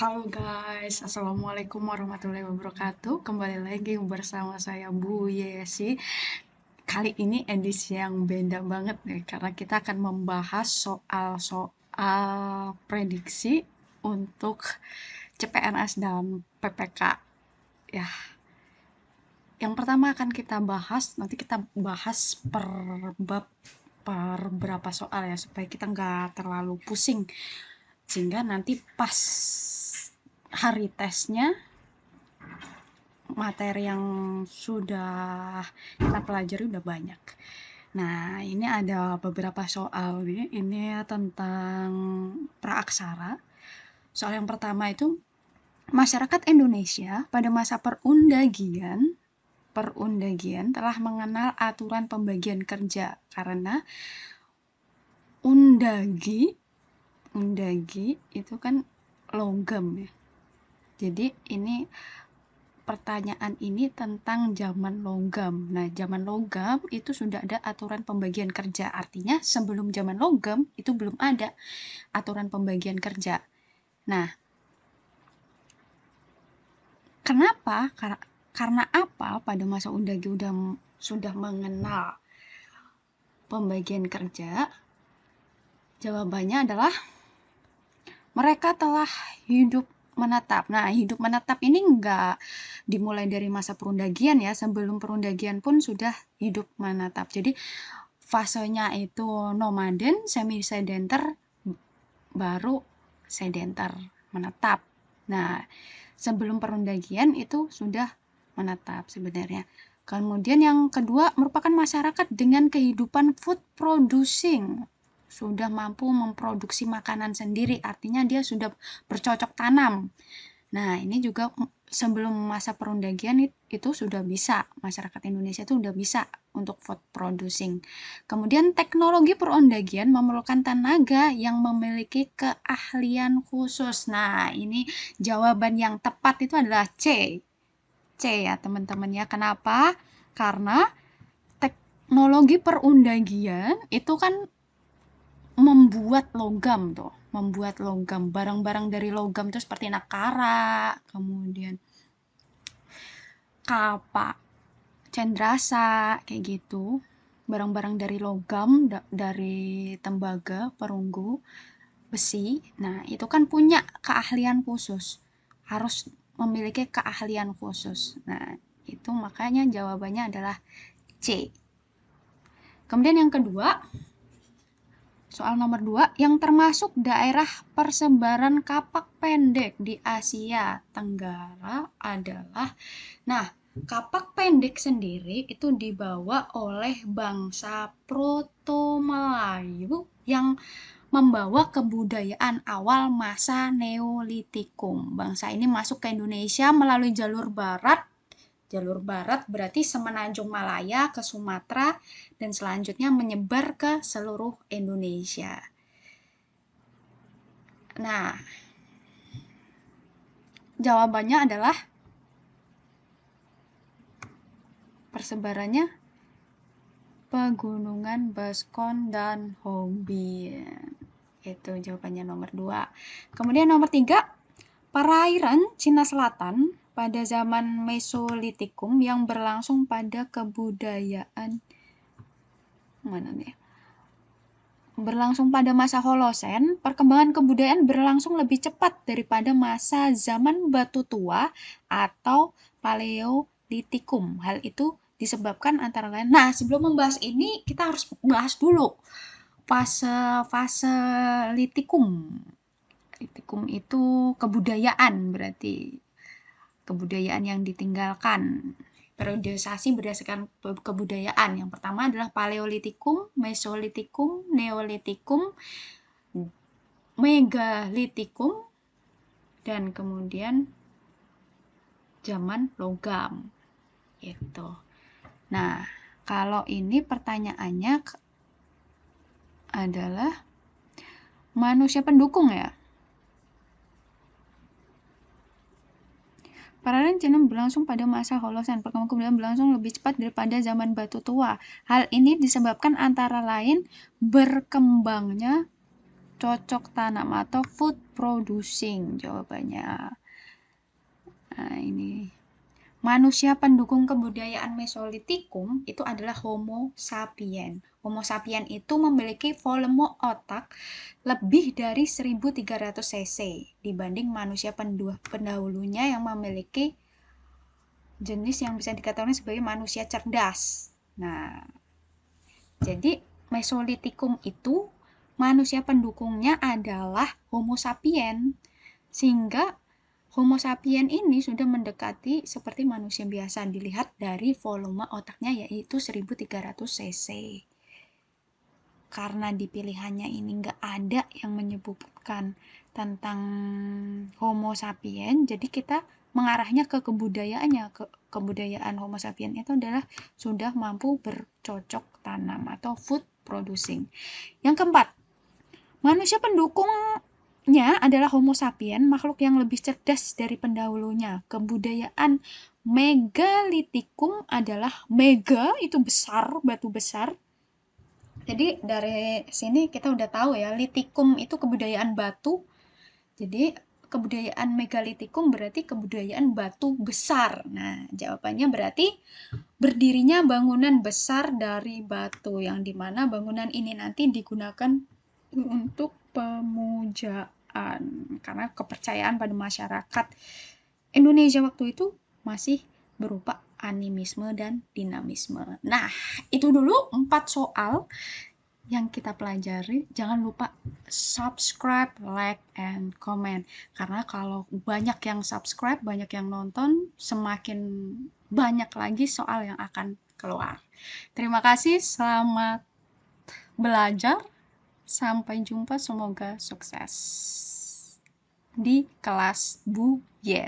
Halo guys, Assalamualaikum warahmatullahi wabarakatuh. Kembali lagi bersama saya Bu Yesi. Kali ini edisi yang beda banget nih, karena kita akan membahas soal-soal prediksi untuk CPNS dan PPK. Ya, yang pertama akan kita bahas, nanti kita bahas per bab, per berapa soal ya, supaya kita nggak terlalu pusing. Sehingga nanti pas hari tesnya, materi yang sudah kita pelajari udah banyak. Nah, ini ada beberapa soal nih. Ini tentang praaksara. Soal yang pertama itu, masyarakat Indonesia pada masa perundagian telah mengenal aturan pembagian kerja karena undagi itu kan logam ya. Jadi ini pertanyaan ini tentang zaman logam. Nah, zaman logam itu sudah ada aturan pembagian kerja. Artinya sebelum zaman logam itu belum ada aturan pembagian kerja. Nah, kenapa? Karena apa pada masa undagi sudah mengenal pembagian kerja? Jawabannya adalah mereka telah hidup menetap. Nah, hidup menetap ini enggak dimulai dari masa perundagian ya. Sebelum perundagian pun sudah hidup menetap. Jadi, fasenya itu nomaden, semi-sedenter, baru sedenter, menetap. Nah, sebelum perundagian itu sudah menetap sebenarnya. Kemudian yang kedua merupakan masyarakat dengan kehidupan food producing. Sudah mampu memproduksi makanan sendiri, artinya dia sudah bercocok tanam. Nah, ini juga sebelum masa perundagian itu sudah bisa, masyarakat Indonesia itu sudah bisa untuk food producing. Kemudian teknologi perundagian memerlukan tenaga yang memiliki keahlian khusus. Nah, ini jawaban yang tepat itu adalah C. C ya teman-teman ya. Kenapa? Karena teknologi perundagian itu kan membuat logam tuh, membuat logam, barang-barang dari logam tuh seperti nakara, kemudian kapak, cendrasa, kayak gitu. Barang-barang dari logam, dari tembaga, perunggu, besi. Nah, itu kan punya keahlian khusus. Harus memiliki keahlian khusus. Nah, itu makanya jawabannya adalah C. Kemudian yang kedua, soal nomor 2, yang termasuk daerah persebaran kapak pendek di Asia Tenggara adalah, nah, kapak pendek sendiri itu dibawa oleh bangsa Proto-Melayu yang membawa kebudayaan awal masa Neolitikum. Bangsa ini masuk ke Indonesia melalui jalur barat. Jalur barat berarti semenanjung Malaya ke Sumatera dan selanjutnya menyebar ke seluruh Indonesia. Nah, jawabannya adalah persebarannya Pegunungan Baskon dan Hobi. Itu jawabannya nomor 2. Kemudian nomor 3, perairan Cina Selatan pada zaman Mesolitikum yang berlangsung pada kebudayaan mana nih? Berlangsung pada masa Holosen, perkembangan kebudayaan berlangsung lebih cepat daripada masa zaman Batu Tua atau Paleolitikum. Hal itu disebabkan antara lain. Nah, sebelum membahas ini kita harus bahas dulu fase litikum. Litikum itu kebudayaan berarti. Kebudayaan yang ditinggalkan. Periodisasi berdasarkan kebudayaan. Yang pertama adalah Paleolitikum, Mesolitikum, Neolitikum, Megalitikum, dan kemudian zaman logam. Gitu. Nah, kalau ini pertanyaannya adalah manusia pendukung ya. Perairan Cina berlangsung pada masa Holosen. Perkembangan kebudayaan berlangsung lebih cepat daripada zaman Batu Tua. Hal ini disebabkan antara lain berkembangnya bercocok tanam atau food producing? Jawabannya. Nah, ini. Manusia pendukung kebudayaan Mesolitikum itu adalah Homo sapien. Homo sapien itu memiliki volume otak lebih dari 1300 cc dibanding manusia pendahulunya yang memiliki jenis yang bisa dikatakan sebagai manusia cerdas. Nah, jadi Mesolitikum itu manusia pendukungnya adalah Homo sapien, sehingga Homo sapien ini sudah mendekati seperti manusia biasa dilihat dari volume otaknya yaitu 1300 cc. Karena di pilihannya ini nggak ada yang menyebutkan tentang Homo sapien, jadi kita mengarahnya ke kebudayaannya. Kebudayaan Homo sapien itu adalah sudah mampu bercocok tanam atau food producing. Yang keempat, manusia pendukungnya adalah Homo sapien, makhluk yang lebih cerdas dari pendahulunya. Kebudayaan Megalitikum adalah mega, itu besar, batu besar. Jadi dari sini kita udah tahu ya, litikum itu kebudayaan batu. Jadi kebudayaan megalitikum berarti kebudayaan batu besar. Nah, jawabannya berarti berdirinya bangunan besar dari batu, yang dimana bangunan ini nanti digunakan untuk pemujaan, karena kepercayaan pada masyarakat Indonesia waktu itu masih berupa animisme dan dinamisme. Nah, itu dulu 4 soal yang kita pelajari. Jangan lupa subscribe, like, and comment. Karena kalau banyak yang subscribe, banyak yang nonton, semakin banyak lagi soal yang akan keluar. Terima kasih, selamat belajar. Sampai jumpa, semoga sukses di kelas Bu Yes.